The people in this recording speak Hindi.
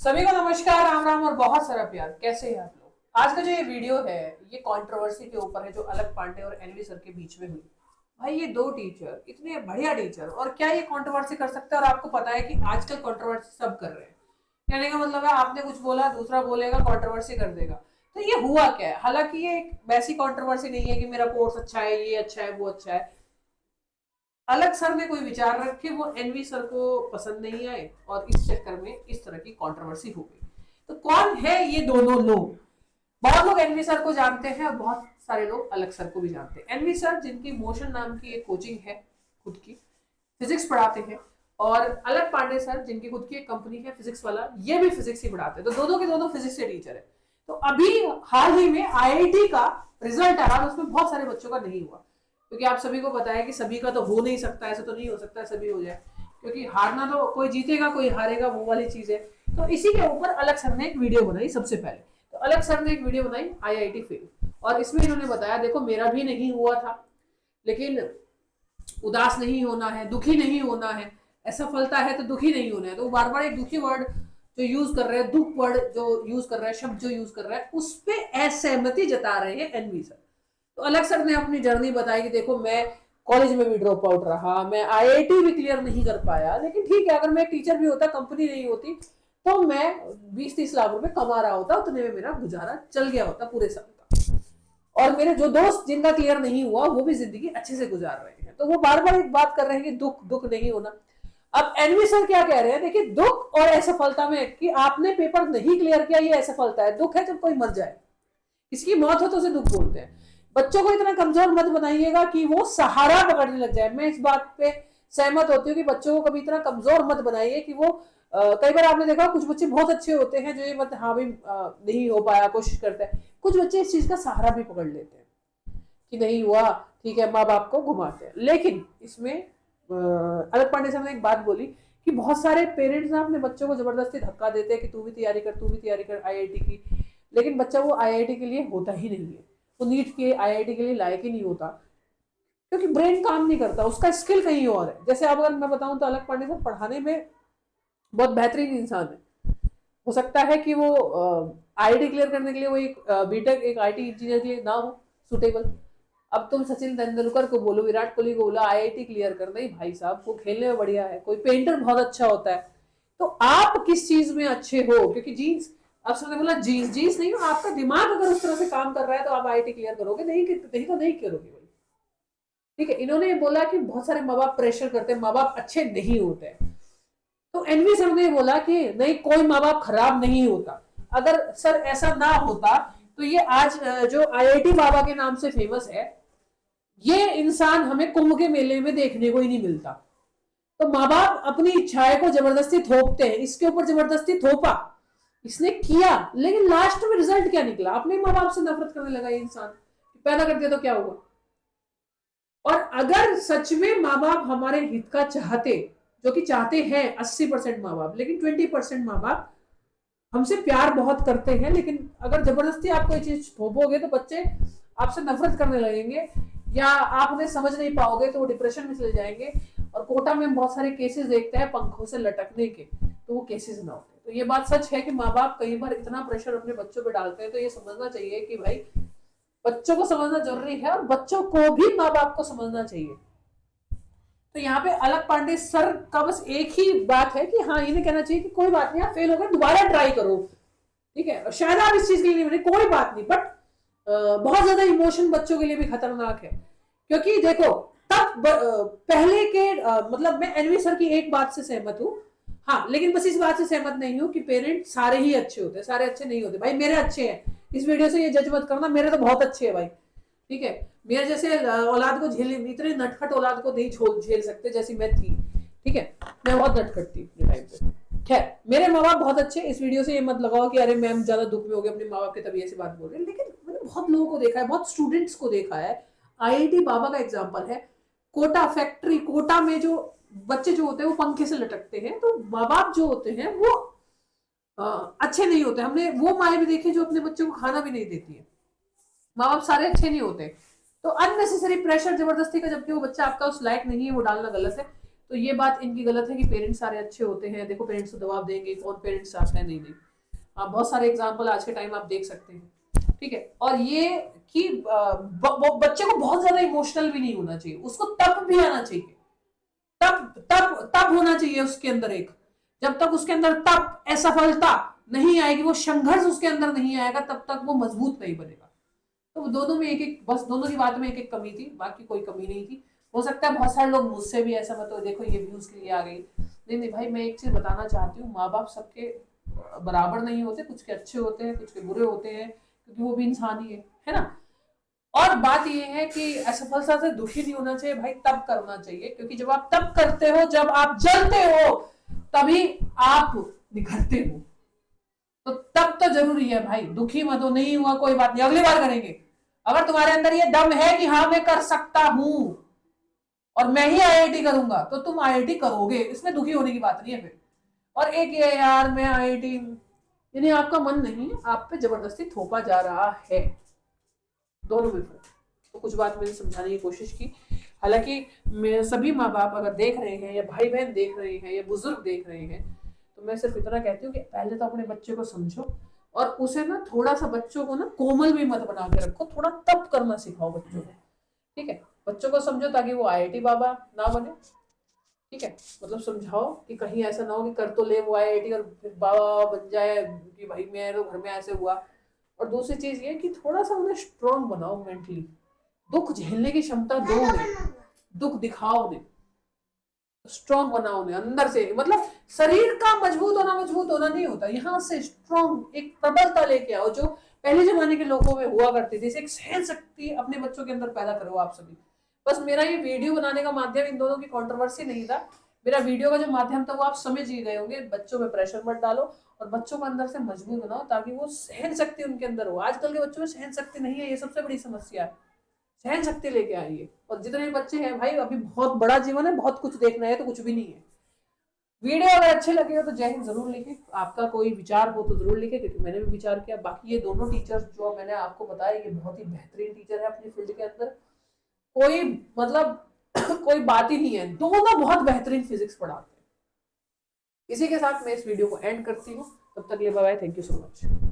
सभी को नमस्कार, राम राम और बहुत सारा प्यार। कैसे हैं आप लोग? आज का जो ये वीडियो है ये कंट्रोवर्सी के ऊपर है जो अलख पांडे और एनवी सर के बीच में हुई। भाई ये दो टीचर इतने बढ़िया टीचर और क्या ये कंट्रोवर्सी कर सकते हैं? और आपको पता है कि आजकल कंट्रोवर्सी सब कर रहे हैं। कहने का मतलब है आपने कुछ बोला दूसरा बोलेगा कंट्रोवर्सी कर देगा। तो ये हुआ क्या है? हालांकि ये एक वैसी कंट्रोवर्सी नहीं है कि मेरा कोर्स अच्छा है, ये अच्छा है, वो अच्छा है। अलग सर ने कोई विचार रखे, वो एनवी सर को पसंद नहीं आए और इस चक्कर में इस तरह की कंट्रोवर्सी हो गई। तो कौन है ये दोनों लोग? बहुत लोग एनवी सर को जानते हैं और बहुत सारे लोग अलग सर को भी जानते हैं। एनवी सर जिनकी मोशन नाम की एक कोचिंग है, खुद की फिजिक्स पढ़ाते हैं। और अलग पांडे सर जिनकी खुद की एक कंपनी है फिजिक्स वाला, ये भी फिजिक्स ही पढ़ाते हैं। तो दोनों के दोनों फिजिक्स के टीचर है। तो अभी हाल ही में आईआईटी का रिजल्ट आया और उसमें बहुत सारे बच्चों का नहीं हुआ, क्योंकि आप सभी को पता है कि सभी का तो हो नहीं सकता, ऐसा तो नहीं हो सकता सभी हो जाए, क्योंकि हारना तो कोई जीतेगा कोई हारेगा, वो वाली चीज है। तो इसी के ऊपर अलग सर ने एक वीडियो बनाई। सबसे पहले तो अलग सर ने एक वीडियो बनाई आईआईटी फेल, और इसमें इन्होंने बताया देखो मेरा भी नहीं हुआ था, लेकिन उदास नहीं होना है, दुखी नहीं होना है, असफलता है तो दुखी नहीं होना है। तो बार बार एक दुखी वर्ड जो यूज कर रहे हैं, दुख वर्ड जो यूज कर रहे हैं, शब्द जो यूज कर रहे हैं, उस पर असहमति जता रहे हैं एनवी सर। तो अलग सर ने अपनी जर्नी बताई कि देखो मैं कॉलेज में भी ड्रॉप आउट रहा, मैं आईआईटी भी क्लियर नहीं कर पाया, लेकिन ठीक है अगर मैं टीचर भी होता, कंपनी नहीं होती, तो मैं 20-30 लाख रुपए कमा रहा होता, उतने में मेरा गुजारा चल गया होता पूरे साल का। और मेरे जो दोस्त जिनका क्लियर नहीं हुआ वो भी जिंदगी अच्छे से गुजार रहे हैं। तो वो बार बार एक बात कर रहे हैं कि दुख दुख नहीं होना। अब एनवी सर क्या कह रहे हैं, देखिए दुख और असफलता में कि आपने पेपर नहीं क्लियर किया ये असफलता है। दुख है जब कोई मर जाए, किसी की मौत हो तो उसे दुख बोलते हैं। बच्चों को इतना कमजोर मत बनाइएगा कि वो सहारा पकड़ने लग जाए। मैं इस बात पे सहमत होती हूँ कि बच्चों को कभी इतना कमजोर मत बनाइए कि वो कई बार आपने देखा कुछ बच्चे बहुत अच्छे होते हैं जो ये मत हाँ भाई नहीं हो पाया, कोशिश करते हैं। कुछ बच्चे इस चीज का सहारा भी पकड़ लेते हैं कि नहीं हुआ, ठीक है, माँ बाप को घुमाते हैं। लेकिन इसमें अलग पांडे साहब ने एक बात बोली कि बहुत सारे पेरेंट्स ना अपने बच्चों को जबरदस्ती धक्का देते हैं कि तू भी तैयारी कर, तू भी तैयारी कर आईआईटी की, लेकिन बच्चा वो आईआईटी के लिए होता ही नहीं है। वो नीट के आईआईटी के लिए लायक ही नहीं होता, क्योंकि ब्रेन काम नहीं करता, उसका स्किल कहीं और है। जैसे अब अगर मैं बताऊं तो अलग पांडे साहब पढ़ाने में बहुत बेहतरीन इंसान है। हो सकता है कि वो आईआईटी क्लियर करने के लिए वो एक बीटेक एक आईटी इंजीनियर के लिए ना हो सुटेबल। अब तुम सचिन तेंदुलकर को बोलो, विराट कोहली को बोला आईआईटी क्लियर कर, नहीं भाई साहब वो खेलने में बढ़िया है, कोई पेंटर बहुत अच्छा होता है। तो आप किस चीज में अच्छे हो? क्योंकि जीन्स, अब सबने बोला जीन्स जीन्स नहीं हो, आपका दिमाग अगर उस तरह से काम कर रहा है तो आप आईआईटी क्लियर करोगे, नहीं नहीं तो नहीं करोगे भाई। ठीक है, इन्होंने ये बोला कि बहुत सारे माँ बाप प्रेशर करते हैं, माँ बाप अच्छे नहीं होते। तो एनवी सर ने बोला कि नहीं, कोई माँ बाप खराब नहीं होता। अगर सर ऐसा ना होता तो ये आज जो आईआईटी बाबा के नाम से फेमस है, ये इंसान हमें कुंभ के मेले में देखने को ही नहीं मिलता। तो माँ बाप अपनी इच्छाएं को जबरदस्ती थोपते हैं, इसके ऊपर जबरदस्ती थोपा, इसने किया, लेकिन लास्ट में रिजल्ट क्या निकला? अपने माँ बाप से नफरत करने लगा ये इंसान। पैदा कर दिया तो क्या हुआ? और अगर सच में माँ बाप हमारे हित का चाहते, जो कि चाहते हैं 80% माँ बाप, लेकिन 20% माँ बाप हमसे प्यार बहुत करते हैं, लेकिन अगर जबरदस्ती आप कोई चीज थोपोगे तो बच्चे आपसे नफरत करने लगेंगे, या आप उन्हें समझ नहीं पाओगे तो वो डिप्रेशन में चले जाएंगे। और कोटा में हम बहुत सारे केसेस देखते हैं पंखों से लटकने के, तो वो केसेस ना होते। तो ये बात सच है कि माँ बाप कई बार इतना प्रेशर अपने बच्चों पे डालते हैं। तो ये समझना चाहिए कि भाई बच्चों को समझना जरूरी है और बच्चों को भी माँ बाप को समझना चाहिए। तो यहाँ पे अलग पांडे सर का बस एक ही बात है कि हाँ, इन्हें कहना चाहिए कि कोई बात नहीं, आप फेल हो गए दोबारा ट्राई करो, ठीक है, शायद आप इस चीज के लिए नहीं बने, कोई बात नहीं। बट बहुत ज्यादा इमोशन बच्चों के लिए भी खतरनाक है, क्योंकि देखो तब पहले के मतलब मैं एनवी सर की एक बात से सहमत हूँ, हाँ, लेकिन बस इस बात से सहमत नहीं हूँ कि पेरेंट सारे ही अच्छे होते हैं, सारे अच्छे नहीं होते। भाई मेरे अच्छे हैं, इस वीडियो से ये जज मत करना, मेरे तो बहुत अच्छे हैं भाई, ठीक है। मेरे जैसे औलाद को झेल, इतने नटखट औलाद को नहीं झेल सकते जैसी मैं थी, ठीक है, मैं बहुत नटखट थी अपने टाइम पे। खैर मेरे माँ बाप बहुत अच्छे। इस वीडियो से ये मत लगाओ कि अरे मैम ज्यादा दुख में हो गए अपने माँ बाप के तभी ऐसी बात बोल रहे हैं, लेकिन मैंने बहुत लोगों को देखा है, बहुत स्टूडेंट्स को देखा है। आईआईटी बाबा का एग्जाम्पल है, कोटा फैक्ट्री, कोटा में जो बच्चे जो होते हैं वो पंखे से लटकते हैं। तो माँ बाप जो होते हैं वो अच्छे नहीं होते। हमने वो माएँ भी देखी जो अपने बच्चों को खाना भी नहीं देती है। माँ बाप सारे अच्छे नहीं होते। तो अननेसेसरी प्रेशर जबरदस्ती का, जबकि वो बच्चा आपका उस लायक नहीं है, वो डालना गलत है। तो ये बात इनकी गलत है कि पेरेंट्स सारे अच्छे होते हैं, देखो पेरेंट्स को दबाव देंगे, कौन पेरेंट्स चाहते हैं, नहीं नहीं। आप बहुत सारे एग्जाम्पल आज के टाइम आप देख सकते हैं, ठीक है। और ये कि बच्चे को बहुत ज्यादा इमोशनल भी नहीं होना चाहिए, उसको तब भी आना चाहिए, तब होना चाहिए उसके अंदर एक, जब तक उसके अंदर तब असफलता नहीं आएगी, वो संघर्ष उसके अंदर नहीं आएगा, तब तक वो मजबूत नहीं बनेगा। तो दोनों में एक एक, बस दोनों की बात में एक एक कमी थी, बाकी कोई कमी नहीं थी। हो सकता है बहुत सारे लोग मुझसे भी ऐसा मत, तो देखो ये व्यूज के लिए आ गई, नहीं नहीं भाई, मैं एक चीज बताना चाहती हूँ, माँ बाप सबके बराबर नहीं होते, कुछ के अच्छे होते हैं, कुछ के बुरे होते हैं, क्योंकि वो भी इंसान ही है ना। और बात यह है कि असफलता से दुखी नहीं होना चाहिए भाई, तब करना चाहिए, क्योंकि जब आप तब करते हो, जब आप जलते हो, तभी आप निखरते हो। तो तब तो जरूरी है भाई, दुखी मत हो, नहीं हुआ कोई बात नहीं, अगली बार करेंगे। अगर तुम्हारे अंदर ये दम है कि हाँ मैं कर सकता हूं और मैं ही आईआईटी करूंगा, तो तुम आईआईटी करोगे, इसमें दुखी होने की बात नहीं है फिर। और एक ये यार मैं आईआईटी, यानी आपका मन नहीं है, आप पे जबरदस्ती थोपा जा रहा है, दोनों में फर्क। तो कुछ बात मैंने समझाने की कोशिश की। हालांकि सभी माँ बाप अगर देख रहे हैं, या भाई बहन देख रहे हैं, या बुजुर्ग देख रहे हैं, तो मैं सिर्फ इतना कहती हूँ कि पहले तो अपने बच्चे को समझो, और उसे ना थोड़ा सा बच्चों को ना कोमल भी मत बना के रखो, थोड़ा तप करना सिखाओ बच्चों को, ठीक है। बच्चों को समझो ताकि वो आईआईटी बाबा ना बने, ठीक है। मतलब समझाओ कि कहीं ऐसा ना हो कि कर तो ले वो आईआईटी और फिर बाबा बन जाए कि भाई मेरे घर में ऐसे हुआ। और दूसरी चीज ये कि थोड़ा सा उन्हें स्ट्रांग बनाओ मेंटली, दुख झेलने की क्षमता दो उन्हें, दुख दिखाओ उन्हें, स्ट्रांग बनाओ उन्हें अंदर से। मतलब शरीर का मजबूत होना नहीं होता, यहाँ से स्ट्रांग एक प्रबलता लेके आओ, जो पहले जमाने के लोगों में हुआ करती थी। एक सहन शक्ति अपने बच्चों के अंदर पैदा करो आप सभी। बस मेरा ये वीडियो बनाने का माध्यम इन दोनों की कंट्रोवर्सी नहीं था, मेरा वीडियो का जो माध्यम था वो आप समझ ही गए होंगे। बच्चों में प्रेशर मत डालो और बच्चों को अंदर से मजबूत बनाओ, ताकि वो सहन शक्ति उनके अंदर हो। आजकल के बच्चों में सहन शक्ति नहीं है, ये सबसे बड़ी समस्या है। सहन शक्ति लेके आइए। और जितने बच्चे हैं भाई, अभी बहुत बड़ा जीवन है, बहुत कुछ देखना है, तो कुछ भी नहीं है। वीडियो अगर अच्छे लगे हो तो जय हिंद जरूर लिखे, आपका कोई विचार हो तो जरूर लिखे, क्योंकि मैंने भी विचार किया। बाकी ये दोनों टीचर्स जो मैंने आपको बताया, ये बहुत ही बेहतरीन टीचर है अपनी फील्ड के अंदर, कोई मतलब कोई बात ही नहीं है, दोनों बहुत बेहतरीन फिजिक्स पढ़ाते हैं। इसी के साथ मैं इस वीडियो को एंड करती हूँ, तब तक के लिए bye bye, thank you so much.